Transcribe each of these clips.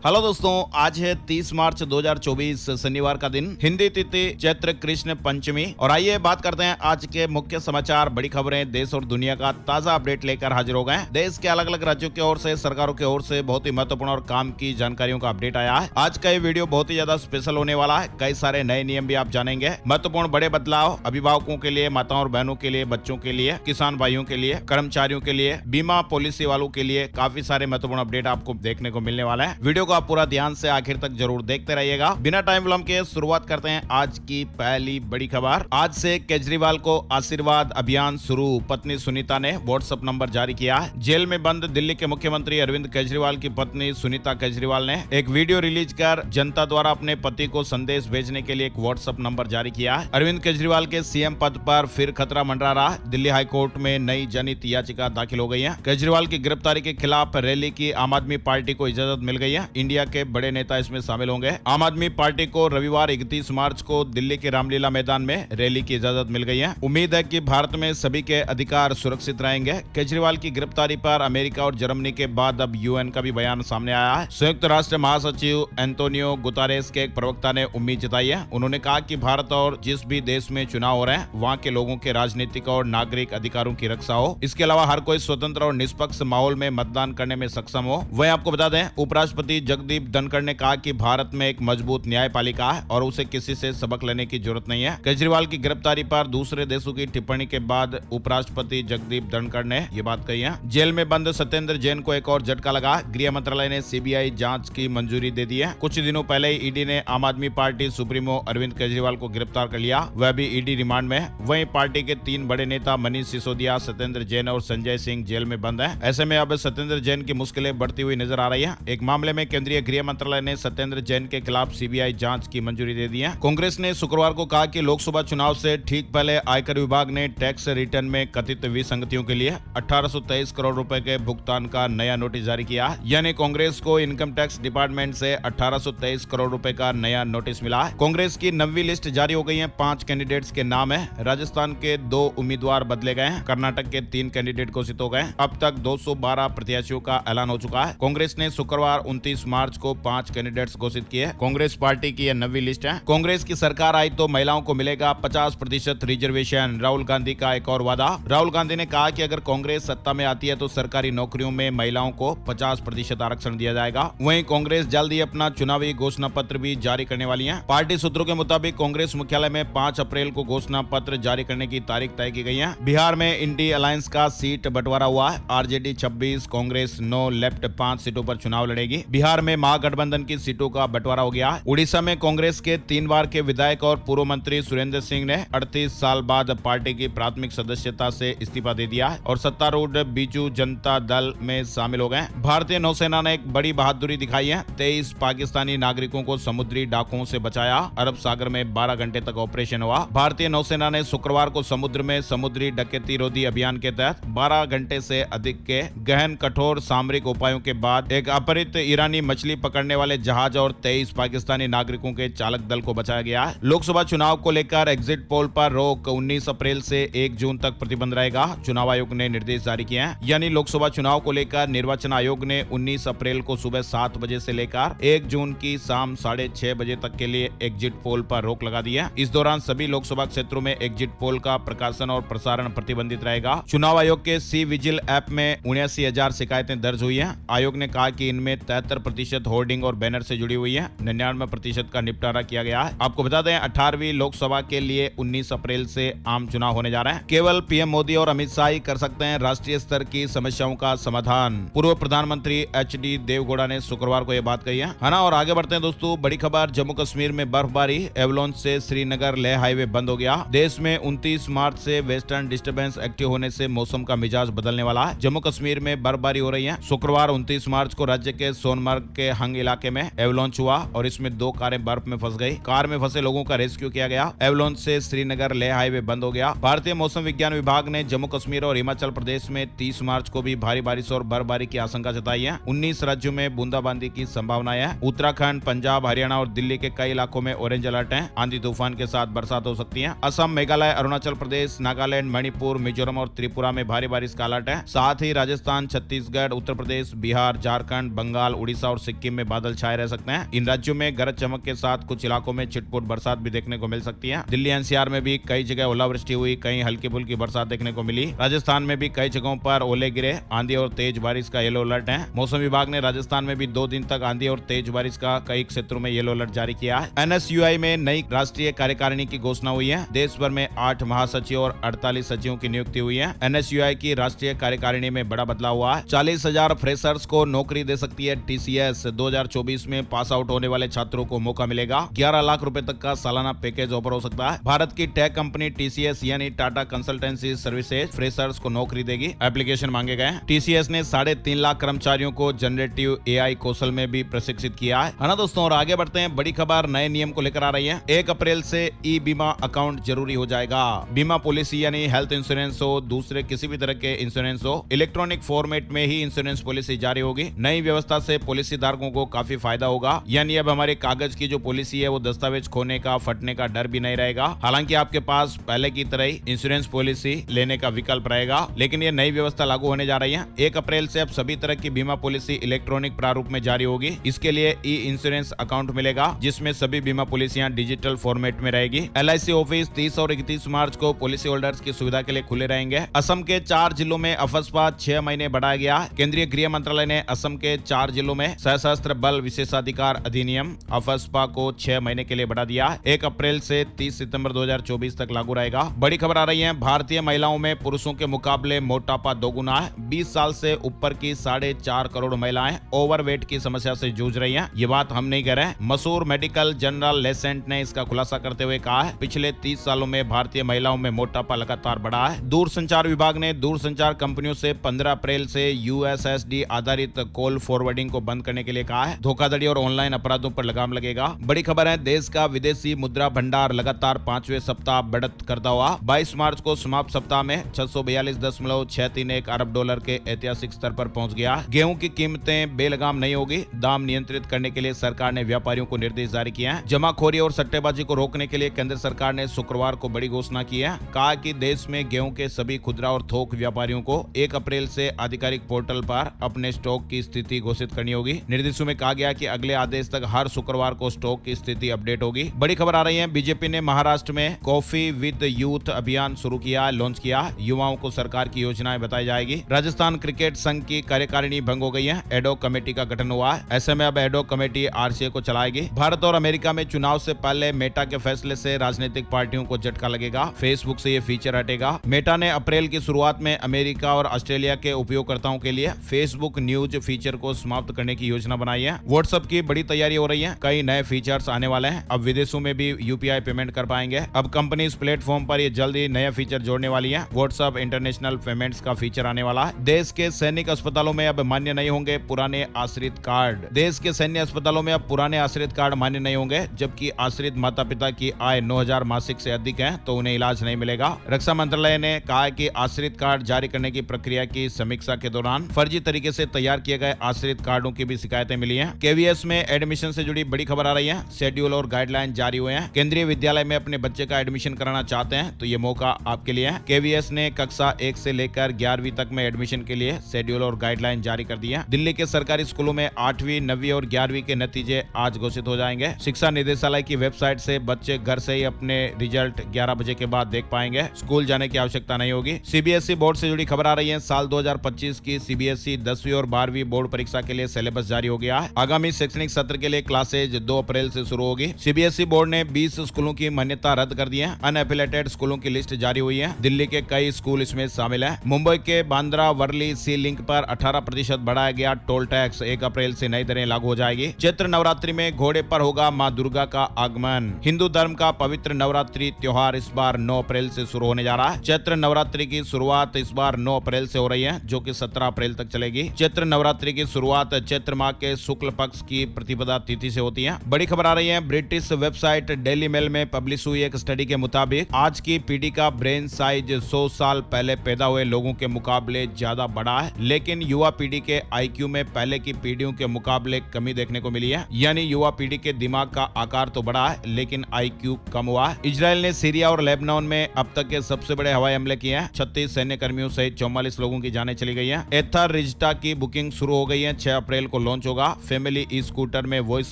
Hello दोस्तों, आज है 30 मार्च 2024 शनिवार का दिन, हिंदी तिथि चैत्र कृष्ण पंचमी। और आइए बात करते हैं आज के मुख्य समाचार, बड़ी खबरें, देश और दुनिया का ताजा अपडेट लेकर हाजिर हो गए। देश के अलग अलग राज्यों की ओर से, सरकारों की ओर से बहुत ही महत्वपूर्ण और काम की जानकारियों का अपडेट आया है। आज का ये वीडियो बहुत ही ज्यादा स्पेशल होने वाला है। कई सारे नए नियम भी आप जानेंगे, महत्वपूर्ण बड़े बदलाव अभिभावकों के लिए, माताओं और बहनों के लिए, बच्चों के लिए, किसान भाइयों के लिए, कर्मचारियों के लिए, बीमा पॉलिसी वालों के लिए काफी सारे महत्वपूर्ण अपडेट आपको देखने को मिलने वाला है। वीडियो को आप पूरा ध्यान से आखिर तक जरूर देखते रहिएगा। बिना टाइम विलंब के शुरुआत करते हैं आज की पहली बड़ी खबर। आज से केजरीवाल को आशीर्वाद अभियान शुरू, पत्नी सुनीता ने व्हाट्सएप नंबर जारी किया है। जेल में बंद दिल्ली के मुख्यमंत्री अरविंद केजरीवाल की पत्नी सुनीता केजरीवाल ने एक वीडियो रिलीज कर जनता द्वारा अपने पति को संदेश भेजने के लिए एक व्हाट्सएप नंबर जारी किया है। अरविंद केजरीवाल के सीएम पद पर फिर खतरा मंडरा रहा। दिल्ली हाईकोर्ट में नई जनहित याचिका दाखिल हो गई है। केजरीवाल की गिरफ्तारी के खिलाफ रैली की आम आदमी पार्टी को इजाजत मिल गई है। इंडिया के बड़े नेता इसमें शामिल होंगे। आम आदमी पार्टी को रविवार 31 मार्च को दिल्ली के रामलीला मैदान में रैली की इजाजत मिल गई है। उम्मीद है कि भारत में सभी के अधिकार सुरक्षित रहेंगे। केजरीवाल की गिरफ्तारी पर अमेरिका और जर्मनी के बाद अब यूएन का भी बयान सामने आया है। संयुक्त राष्ट्र महासचिव एंटोनियो गुतारेस के एक प्रवक्ता ने उम्मीद जताई है। उन्होंने कहा कि भारत और जिस भी देश में चुनाव हो रहे हैं, वहाँ के लोगों के राजनीतिक और नागरिक अधिकारों की रक्षा हो। इसके अलावा हर कोई स्वतंत्र और निष्पक्ष माहौल में मतदान करने में सक्षम हो। वहीं आपको बता दें, उपराष्ट्रपति जगदीप धनखड़ ने कहा कि भारत में एक मजबूत न्यायपालिका है और उसे किसी से सबक लेने की जरूरत नहीं है। केजरीवाल की गिरफ्तारी पर दूसरे देशों की टिप्पणी के बाद उपराष्ट्रपति जगदीप धनखड़ ने यह बात कही है। जेल में बंद सत्येंद्र जैन को एक और झटका लगा। गृह मंत्रालय ने सीबीआई जांच की मंजूरी दे दी है। कुछ दिनों पहले ईडी ने आम आदमी पार्टी सुप्रीमो अरविंद केजरीवाल को गिरफ्तार कर लिया, वह भी ईडी रिमांड में। वहीं पार्टी के 3 बड़े नेता मनीष सिसोदिया, सत्येंद्र जैन और संजय सिंह जेल में बंद है। ऐसे में अब सत्येंद्र जैन की मुश्किलें बढ़ती हुई नजर आ रही है। एक मामले में केंद्रीय गृह मंत्रालय ने सत्येंद्र जैन के खिलाफ सीबीआई जांच की मंजूरी दे दी है। कांग्रेस ने शुक्रवार को कहा कि लोकसभा चुनाव से ठीक पहले आयकर विभाग ने टैक्स रिटर्न में कथित विसंगतियों के लिए 1823 करोड़ रुपए के भुगतान का नया नोटिस जारी किया। यानी कांग्रेस को इनकम टैक्स डिपार्टमेंट से 1823 करोड़ रुपए का नया नोटिस मिला है। कांग्रेस की 9वीं लिस्ट जारी हो गई है। 5 कैंडिडेट्स के नाम है। राजस्थान के 2 उम्मीदवार बदले गए हैं। कर्नाटक के 3 कैंडिडेट घोषित हो गए। अब तक 212 प्रत्याशियों का ऐलान हो चुका है। कांग्रेस ने शुक्रवार 29 मार्च को 5 कैंडिडेट्स घोषित किए। कांग्रेस पार्टी की यह 9वीं लिस्ट है। कांग्रेस की सरकार आई तो महिलाओं को मिलेगा 50% रिजर्वेशन, राहुल गांधी का एक और वादा। राहुल गांधी ने कहा कि अगर कांग्रेस सत्ता में आती है तो सरकारी नौकरियों में महिलाओं को 50% आरक्षण दिया जाएगा। वहीं कांग्रेस जल्द ही अपना चुनावी घोषणा पत्र भी जारी करने वाली है। पार्टी सूत्रों के मुताबिक कांग्रेस मुख्यालय में 5 अप्रैल को घोषणा पत्र जारी करने की तारीख तय की गई है। बिहार में इंडी अलायंस का सीट बंटवारा हुआ है। आरजेडी 26, कांग्रेस 9, लेफ्ट 5 सीटों पर चुनाव लड़ेगी। बिहार में महागठबंधन की सीटों का बंटवारा हो गया। उड़ीसा में कांग्रेस के 3 बार के विधायक और पूर्व मंत्री सुरेंद्र सिंह ने 38 साल बाद पार्टी की प्राथमिक सदस्यता से इस्तीफा दे दिया और सत्तारूढ़ बीजू जनता दल में शामिल हो गए। भारतीय नौसेना ने एक बड़ी बहादुरी दिखाई है। 23 पाकिस्तानी नागरिकों को समुद्री डाकुओं से बचाया। अरब सागर में 12 घंटे तक ऑपरेशन हुआ। भारतीय नौसेना ने शुक्रवार को समुद्र में समुद्री डकैती रोधी अभियान के तहत 12 घंटे से अधिक के गहन कठोर सामरिक उपायों के बाद एक अपहृत ईरानी मछली पकड़ने वाले जहाज और 23 पाकिस्तानी नागरिकों के चालक दल को बचाया गया है। लोकसभा चुनाव को लेकर एग्जिट पोल पर रोक 19 अप्रैल से 1 जून तक प्रतिबंध रहेगा। चुनाव आयोग ने निर्देश जारी किए हैं। यानी लोकसभा चुनाव को लेकर निर्वाचन आयोग ने 19 अप्रैल को सुबह 7 बजे से लेकर 1 जून की शाम 6:30 बजे तक के लिए एग्जिट पोल पर रोक लगा दी है। इस दौरान सभी लोकसभा क्षेत्रों में एग्जिट पोल का प्रकाशन और प्रसारण प्रतिबंधित रहेगा। चुनाव आयोग के सी विजिल ऐप में 79,000 शिकायतें दर्ज हुई है। आयोग ने कहा कि इनमें 73% होर्डिंग और बैनर से जुड़ी हुई है। 99% का निपटारा किया गया है। आपको बता दें, 18वीं लोकसभा के लिए 19 अप्रैल से आम चुनाव होने जा रहे हैं। केवल पीएम मोदी और अमित शाह ही कर सकते हैं राष्ट्रीय स्तर की समस्याओं का समाधान। पूर्व प्रधानमंत्री एचडी देवगौड़ा ने शुक्रवार को यह बात कही है ना। और आगे बढ़ते हैं दोस्तों, बड़ी खबर, जम्मू कश्मीर में बर्फबारी, एवलांच से श्रीनगर लेह हाईवे बंद हो गया। देश में 29 मार्च से वेस्टर्न डिस्टर्बेंस एक्टिव होने से मौसम का मिजाज बदलने वाला है। जम्मू कश्मीर में बर्फबारी हो रही है। शुक्रवार 29 मार्च को राज्य के सोनमर्ग के हंग इलाके में एवलांच हुआ और इसमें 2 कारें बर्फ में फंस गई। कार में फंसे लोगों का रेस्क्यू किया गया। एवलांच से श्रीनगर लेह हाईवे बंद हो गया। भारतीय मौसम विज्ञान विभाग ने जम्मू कश्मीर और हिमाचल प्रदेश में 30 मार्च को भी भारी बारिश और बर्फबारी की आशंका जताई है। 19 राज्यों में बूंदाबांदी की संभावना है। उत्तराखंड, पंजाब, हरियाणा और दिल्ली के कई इलाकों में ऑरेंज अलर्ट है। आंधी तूफान के साथ बरसात हो सकती है। असम, मेघालय, अरुणाचल प्रदेश, नागालैंड, मणिपुर, मिजोरम और त्रिपुरा में भारी बारिश का अलर्ट है। साथ ही राजस्थान, छत्तीसगढ़, उत्तर प्रदेश, बिहार, झारखंड, बंगाल, उड़ीसा ओडिशा और सिक्किम में बादल छाए रह सकते हैं। इन राज्यों में गरज चमक के साथ कुछ इलाकों में छिटपुट बरसात भी देखने को मिल सकती है। दिल्ली एनसीआर में भी कई जगह ओलावृष्टि हुई, कहीं हल्की फुल्की बरसात देखने को मिली। राजस्थान में भी कई जगहों पर ओले गिरे। आंधी और तेज बारिश का येलो अलर्ट है। मौसम विभाग ने राजस्थान में भी 2 दिन तक आंधी और तेज बारिश का कई क्षेत्रों में येलो अलर्ट जारी किया है। एनएसयूआई में नई राष्ट्रीय कार्यकारिणी की घोषणा हुई है। देश भर में 8 महासचिव और 48 सचिवों की नियुक्ति हुई है। एनएसयूआई की राष्ट्रीय कार्यकारिणी में बड़ा बदलाव हुआ है। 40,000 फ्रेशर्स को नौकरी दे सकती है टीसीएस। 2024 में पास आउट होने वाले छात्रों को मौका मिलेगा। 11 लाख रुपए तक का सालाना पैकेज ऑफर हो सकता है। भारत की टेक कंपनी टीसीएस यानी टाटा कंसल्टेंसी सर्विसेज फ्रेशर्स को नौकरी देगी। एप्लीकेशन मांगे गए। टीसीएस ने 3.5 लाख कर्मचारियों को जनरेटिव एआई कौशल में भी प्रशिक्षित किया है ना दोस्तों। और आगे बढ़ते हैं, बड़ी खबर नए नियम को लेकर आ रही है। 1 अप्रैल से ई बीमा अकाउंट जरूरी हो जाएगा। बीमा पॉलिसी यानी हेल्थ इंश्योरेंस हो, दूसरे किसी भी तरह के इंश्योरेंस हो, इलेक्ट्रॉनिक फॉर्मेट में ही इंश्योरेंस पॉलिसी जारी होगी। नई व्यवस्था से पॉलिसी धारकों को काफी फायदा होगा। यानी अब हमारे कागज की जो पॉलिसी है वो दस्तावेज खोने का, फटने का डर भी नहीं रहेगा। हालांकि आपके पास पहले की तरह ही इंश्योरेंस पॉलिसी लेने का विकल्प रहेगा, लेकिन ये नई व्यवस्था लागू होने जा रही है। 1 अप्रैल से अब सभी तरह की बीमा पॉलिसी इलेक्ट्रॉनिक प्रारूप में जारी होगी। इसके लिए ई इंश्योरेंस अकाउंट मिलेगा, जिसमें सभी बीमा पॉलिसियां डिजिटल फॉर्मेट में रहेगी। एलआईसी ऑफिस 30 और 31 मार्च को पॉलिसी होल्डर्स की सुविधा के लिए खुले रहेंगे। असम के 4 जिलों में अफस्पा 6 महीने बढ़ाया गया। केंद्रीय गृह मंत्रालय ने असम के 4 जिलों में सशस्त्र बल विशेषाधिकार अधिनियम अफस्पा को 6 महीने के लिए बढ़ा दिया। 1 अप्रैल से 30 सितंबर 2024 तक लागू रहेगा। बड़ी खबर आ रही है, भारतीय महिलाओं में पुरुषों के मुकाबले मोटापा 2 गुना है। 20 साल से ऊपर की 4.5 करोड़ महिलाएं ओवरवेट की समस्या से जूझ रही हैं। ये बात हम नहीं कह रहे हैं, मशहूर मेडिकल जर्नल लेसेंट ने इसका खुलासा करते हुए कहा है पिछले 30 सालों में भारतीय महिलाओं में मोटापा लगातार बढ़ा है। दूरसंचार विभाग ने दूरसंचार कंपनियों से 15 अप्रैल से यूएसएसडी आधारित कॉल फॉरवर्डिंग को बंद करने के लिए कहा है। धोखाधड़ी और ऑनलाइन अपराधों पर लगाम लगेगा। बड़ी खबर है, देश का विदेशी मुद्रा भंडार लगातार 5वें सप्ताह बढ़त करता हुआ 22 मार्च को समाप्त सप्ताह में 642.631 अरब डॉलर के ऐतिहासिक स्तर पर पहुंच गया। गेहूं की कीमतें बेलगाम नहीं होगी। दाम नियंत्रित करने के लिए सरकार ने व्यापारियों को निर्देश जारी किए हैं। जमाखोरी और सट्टेबाजी को रोकने के लिए केंद्र सरकार ने शुक्रवार को बड़ी घोषणा की है। कहा कि देश में गेहूं के सभी खुदरा और थोक व्यापारियों को 1 अप्रैल से आधिकारिक पोर्टल पर अपने स्टॉक की स्थिति घोषित करनी होगी। निर्देशों में कहा गया कि अगले आदेश तक हर शुक्रवार को स्टॉक की स्थिति अपडेट होगी। बड़ी खबर आ रही है, बीजेपी ने महाराष्ट्र में कॉफी विद यूथ अभियान शुरू किया, लॉन्च किया। युवाओं को सरकार की योजनाएं बताई जाएगी। राजस्थान क्रिकेट संघ की कार्यकारिणी भंग हो गई है। एडॉक कमेटी का गठन हुआ है। ऐसे में अब एडॉक कमेटी आरसीए को चलाएगी। भारत और अमेरिका में चुनाव से पहले मेटा के फैसले से राजनीतिक पार्टियों को झटका लगेगा। फेसबुक से ये फीचर हटेगा। मेटा ने अप्रैल की शुरुआत में अमेरिका और ऑस्ट्रेलिया के उपयोगकर्ताओं के लिए फेसबुक न्यूज फीचर को समाप्त करने की योजना बनाई है। व्हाट्सएप की बड़ी तैयारी हो रही है। कई नए फीचर्स आने वाले हैं। अब विदेशों में भी यूपीआई पेमेंट कर पाएंगे। अब कंपनी इस प्लेटफॉर्म पर ये जल्दी नया फीचर जोड़ने वाली है। व्हाट्सएप इंटरनेशनल पेमेंट्स का फीचर आने वाला है। देश के सैनिक अस्पतालों में अब मान्य नहीं होंगे पुराने आश्रित कार्ड। देश के सैन्य अस्पतालों में अब पुराने आश्रित कार्ड मान्य नहीं होंगे। जबकि आश्रित माता पिता की आय 9,000 मासिक से अधिक है तो उन्हें इलाज नहीं मिलेगा। रक्षा मंत्रालय ने कहा है कि आश्रित कार्ड जारी करने की प्रक्रिया की समीक्षा के दौरान फर्जी तरीके से तैयार किए गए आश्रित कार्डों की भी शिकायतें मिली हैं। केवीएस में एडमिशन से जुड़ी बड़ी खबर आ रही है। शेड्यूल और गाइडलाइन जारी हुए हैं। केंद्रीय विद्यालय में अपने बच्चे का एडमिशन कराना चाहते हैं तो ये मौका आपके लिए है। केवीएस ने कक्षा 1 से लेकर 11वीं तक में एडमिशन के लिए शेड्यूल और गाइडलाइन जारी कर दी है। दिल्ली के सरकारी स्कूलों में 8वीं, 9वीं और 11वीं के नतीजे आज घोषित हो जाएंगे। शिक्षा निदेशालय की वेबसाइट से बच्चे घर से ही अपने रिजल्ट 11 बजे के बाद देख पाएंगे। स्कूल जाने की आवश्यकता नहीं होगी। सीबीएसई बोर्ड से जुड़ी खबर आ रही है। साल 2025 की सीबीएसई 10वीं और 12वीं बोर्ड परीक्षा के लिए सिलेबस जारी हो गया है। आगामी शैक्षणिक सत्र के लिए क्लासेज 2 अप्रैल से शुरू होगी। सीबीएसई बोर्ड ने 20 स्कूलों की मान्यता रद्द कर दी है। अनएफिलेटेड स्कूलों की लिस्ट जारी हुई है। दिल्ली के कई स्कूल इसमें शामिल हैं। मुंबई के बांद्रा वर्ली सी लिंक पर 18% बढ़ाया गया टोल टैक्स। 1 अप्रैल से नई दरें लागू हो जाएगी। चैत्र नवरात्रि में घोड़े पर होगा मां दुर्गा का आगमन। हिंदू धर्म का पवित्र नवरात्रि त्योहार इस बार 9 अप्रैल से शुरू होने जा रहा है। चैत्र नवरात्रि की शुरुआत इस बार 9 अप्रैल से हो रही है, जो कि 17 अप्रैल तक चलेगी। चैत्र नवरात्रि की शुरुआत चैत्र माह के शुक्ल पक्ष की प्रतिपदा तिथि से होती है। बड़ी खबर आ रही है, ब्रिटिश वेबसाइट डेली मेल में पब्लिश हुई एक स्टडी के मुताबिक आज की पीढ़ी का ब्रेन साइज 100 साल पहले पैदा हुए लोगों के मुकाबले ज्यादा बड़ा है, लेकिन युवा पीढ़ी के आईक्यू में पहले की पीढ़ियों के मुकाबले कमी देखने को मिली है। यानी युवा पीढ़ी के दिमाग का आकार तो बड़ा है लेकिन आईक्यू कम हुआ है। इजराइल ने सीरिया और लेबनान में अब तक के सबसे बड़े हवाई हमले किए हैं। 36 सैन्य कर्मियों सहित 44 लोगों की जानें चली गई हैं। एथर रिजटा की बुकिंग शुरू हो गई है। 6 अप्रैल को लॉन्च होगा। फैमिली ई स्कूटर में वॉइस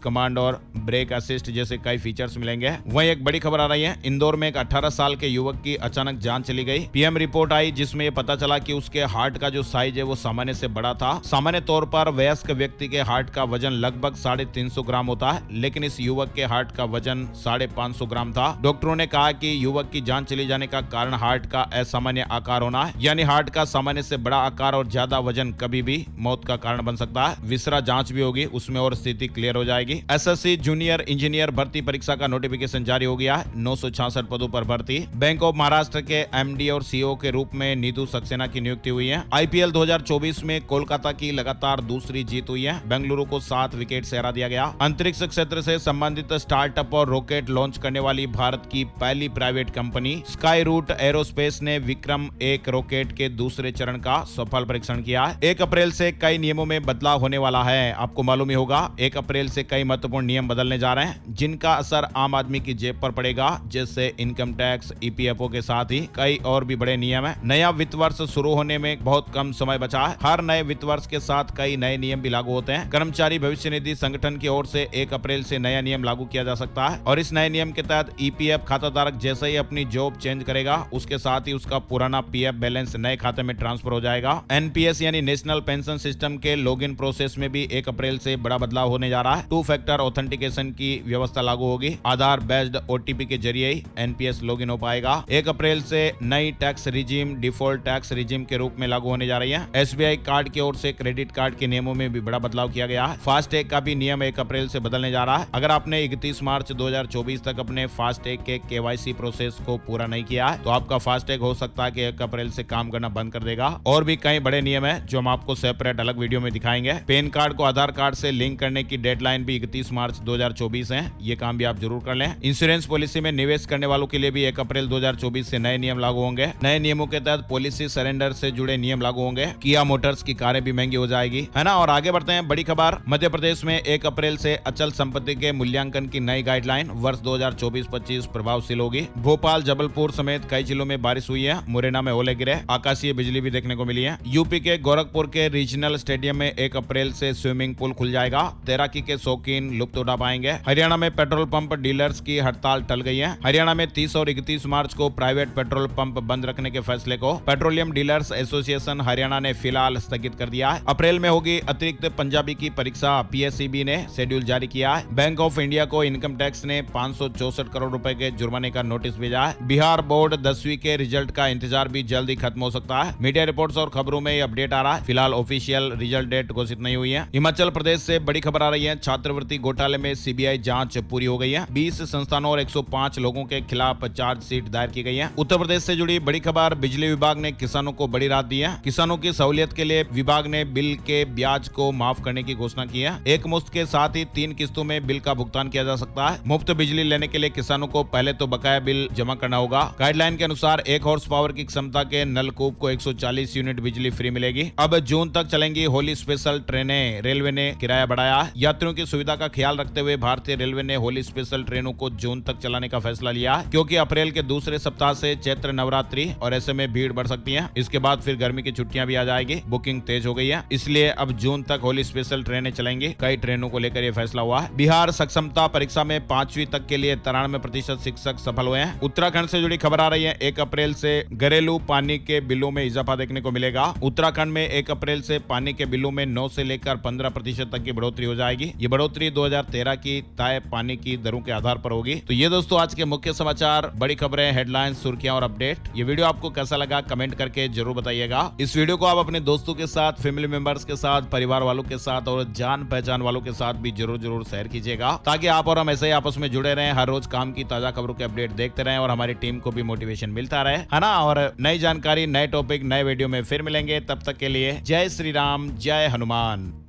कमांड और ब्रेक असिस्ट जैसे कई फीचर्स मिलेंगे। वहीं एक बड़ी खबर आ रही है, इंदौर में एक 18 साल के युवक की अचानक जान चली गई। पीएम रिपोर्ट आई जिसमें पता चला कि उसके हार्ट का जो साइज है वो सामान्य से बड़ा था। सामान्य तौर पर वयस्क व्यक्ति के हार्ट का वजन लगभग 350 ग्राम होता है, लेकिन इस युवक के हार्ट का वजन 550 ग्राम था। डॉक्टरों ने कहा कि युवक की जान चली जाने का कारण हार्ट का असामान्य आकार होना है, यानी हार्ट का सामान्य से बड़ा आकार और ज्यादा वजन कभी भी मौत का कारण बन सकता है। विसरा जांच भी होगी, उसमें और स्थिति क्लियर हो जाएगी। एसएससी जूनियर इंजीनियर भर्ती परीक्षा का नोटिफिकेशन जारी हो गया है। 966 पदों पर भर्ती। बैंक ऑफ महाराष्ट्र के एमडी और सीईओ के रूप में नीतू सक्सेना की नियुक्ति हुई है। आईपीएल 2024 में कोलकाता की लगातार दूसरी जीत हुई है। बेंगलुरु को 7 विकेट से हरा दिया गया। अंतरिक्ष क्षेत्र से संबंधित स्टार्टअप और रॉकेट लॉन्च करने वाली भारत की पहली private company Skyroot Aerospace ने विक्रम 1 रॉकेट के दूसरे चरण का सफल परीक्षण किया है। 1 अप्रैल से कई नियमों में बदलाव होने वाला है। आपको मालूम ही होगा 1 अप्रैल से कई महत्वपूर्ण नियम बदलने जा रहे हैं, जिनका असर आम आदमी की जेब पर पड़ेगा, जैसे इनकम टैक्स, ईपीएफओ के साथ ही कई और भी बड़े नियम है। नया वित्त वर्ष शुरू होने में बहुत कम समय बचा है। हर नए वित्त वर्ष के साथ कई नए नियम भी लागू होते हैं। कर्मचारी भविष्य निधि संगठन की ओर से 1 अप्रैल से नया नियम लागू किया जा सकता है और इस नए नियम के तहत ईपीएफ खाता धारक जैसे ही अपनी जॉब चेंज करेगा, उसके साथ ही उसका पुराना पीएफ बैलेंस नए खाते में ट्रांसफर हो जाएगा। एनपीएस यानी नेशनल पेंशन सिस्टम के लॉगिन प्रोसेस में भी 1 अप्रैल से बड़ा बदलाव होने जा रहा है। 2 फैक्टर ऑथेंटिकेशन की व्यवस्था लागू होगी। आधार बेस्ड ओटीपी के जरिए ही एनपीएस लॉगिन हो पाएगा। 1 अप्रैल से नई tax regime default tax regime के रूप में लागू होने जा रही है। एसबीआई कार्ड की ओर से क्रेडिट कार्ड के नियमों में भी बड़ा बदलाव किया गया है। फास्टैग का भी नियम 1 अप्रैल से बदलने जा रहा है। अगर आपने 31 मार्च 2024 तक अपने फास्टैग के केवाईसी प्रोसेस को पूरा नहीं किया है, तो आपका फास्टैग हो सकता है कि 1 अप्रैल से काम करना बंद कर देगा। और भी कई बड़े नियम है जो हम आपको सेपरेट अलग वीडियो में दिखाएंगे। पैन कार्ड को आधार कार्ड से लिंक करने की डेडलाइन भी 31 मार्च 2024 है। ये काम भी आप जरूर कर लें। इंश्योरेंस पॉलिसी में निवेश करने वालों के लिए भी 1 अप्रैल 2024 से नए नियम लागू होंगे। नए नियमों के तहत पॉलिसी सरेंडर से जुड़े नियम लागू होंगे। किया मोटर्स की कारें भी महंगी हो जाएगी, है ना। और आगे बढ़ते हैं, बड़ी खबर। मध्य प्रदेश में 1 अप्रैल से अचल संपत्ति के मूल्यांकन की नई गाइडलाइन वर्ष 2024-25 प्रभावशील होगी। भोपाल, जबलपुर समेत कई जिलों में बारिश हुई है। मुरैना में ओले गिरे, आकाशीय बिजली भी देखने को मिली है। यूपी के गोरखपुर के रीजनल स्टेडियम में 1 अप्रैल से स्विमिंग पूल खुल जाएगा। तैराकी के शौकीन लुत्फ उठा पाएंगे। हरियाणा में पेट्रोल पंप डीलर्स की हड़ताल टल गई है। हरियाणा में 30 और 31 मार्च को प्राइवेट पेट्रोल पंप बंद रखने के फैसले को पेट्रोलियम डीलर्स एसोसिएशन हरियाणा ने फिलहाल स्थगित कर दिया है। अप्रैल में होगी अतिरिक्त पंजाबी की परीक्षा, पीएसईबी ने शेड्यूल जारी किया है। बैंक ऑफ इंडिया को इनकम टैक्स ने 564 करोड़ रुपए के जुर्माने का नोटिस भेजा है। बिहार बोर्ड 10वीं के रिजल्ट का इंतजार भी जल्द ही खत्म हो सकता है। मीडिया रिपोर्ट्स और खबरों में अपडेट आ रहा है। फिलहाल ऑफिशियल रिजल्ट डेट घोषित नहीं हुई है। हिमाचल प्रदेश से बड़ी खबर आ रही है। छात्रवृत्ति घोटाले में सीबीआई जांच पूरी हो गई है। 20 संस्थानों और 105 लोगों के खिलाफ चार्जशीट दायर की गई है। उत्तर प्रदेश से जुड़ी बड़ी खबर, बिजली विभाग ने किसानों को बड़ी राहत दी है। किसानों की सहूलियत के लिए विभाग ने बिल के ब्याज को माफ करने की घोषणा की है। एक मुश्त के साथ ही 3 किस्तों में बिल का भुगतान किया जा सकता है। मुफ्त बिजली लेने के लिए किसानों को पहले तो बकाया बिल जमा करना होगा। गाइडलाइन के अनुसार 1 हॉर्स पावर की क्षमता के नलकूप को 140 यूनिट बिजली फ्री मिलेगी। अब जून तक चलेंगी होली स्पेशल ट्रेनें। रेलवे ने किराया बढ़ाया। यात्रियों की सुविधा का ख्याल रखते हुए भारतीय रेलवे ने होली स्पेशल ट्रेनों को जून तक चलाने का फैसला लिया, क्योंकि अप्रैल के दूसरे सप्ताह से चैत्र नवरात्रि और ऐसे में भीड़ बढ़ सकती है। इसके बाद फिर गर्मी की छुट्टियां भी आ जाएगी। बुकिंग तेज हो गई है, इसलिए अब जून तक होली स्पेशल ट्रेनें चलेंगी। कई ट्रेनों को लेकर यह फैसला हुआ है। बिहार सक्षमता परीक्षा में 5वीं तक के लिए 93% शिक्षक सफल हुए हैं। उत्तराखंड से जुड़ी खबर आ रही है। 1 अप्रैल से घरेलू पानी के बिलों में इजाफा देखने को मिलेगा। उत्तराखंड में 1 अप्रैल से पानी के बिलों में 9 से लेकर 15% तक की बढ़ोतरी हो जाएगी। ये बढ़ोतरी 2013 की तय पानी की दरों के आधार पर होगी। तो ये दोस्तों आज के मुख्य समाचार, बड़ी खबरें, हेडलाइंस, सुर्खियां और अपडेट। ये वीडियो आपको कैसा लगा कमेंट करके जरूर बताइएगा। इस वीडियो को आप अपने दोस्तों के साथ, फैमिली मेंबर्स के साथ, परिवार वालों के साथ और जान पहचान वालों के साथ भी जरूर शेयर कीजिएगा, ताकि आप और हम ऐसे ही आपस में जुड़े रहें, हर रोज काम की ताजा खबरों के अपडेट देखते रहें और हमारी टीम को भी मोटिवेशन मिलता रहे, है ना। और नई जानकारी, नए टॉपिक, नए वीडियो में फिर मिलेंगे। तब तक के लिए जय श्री राम, जय हनुमान।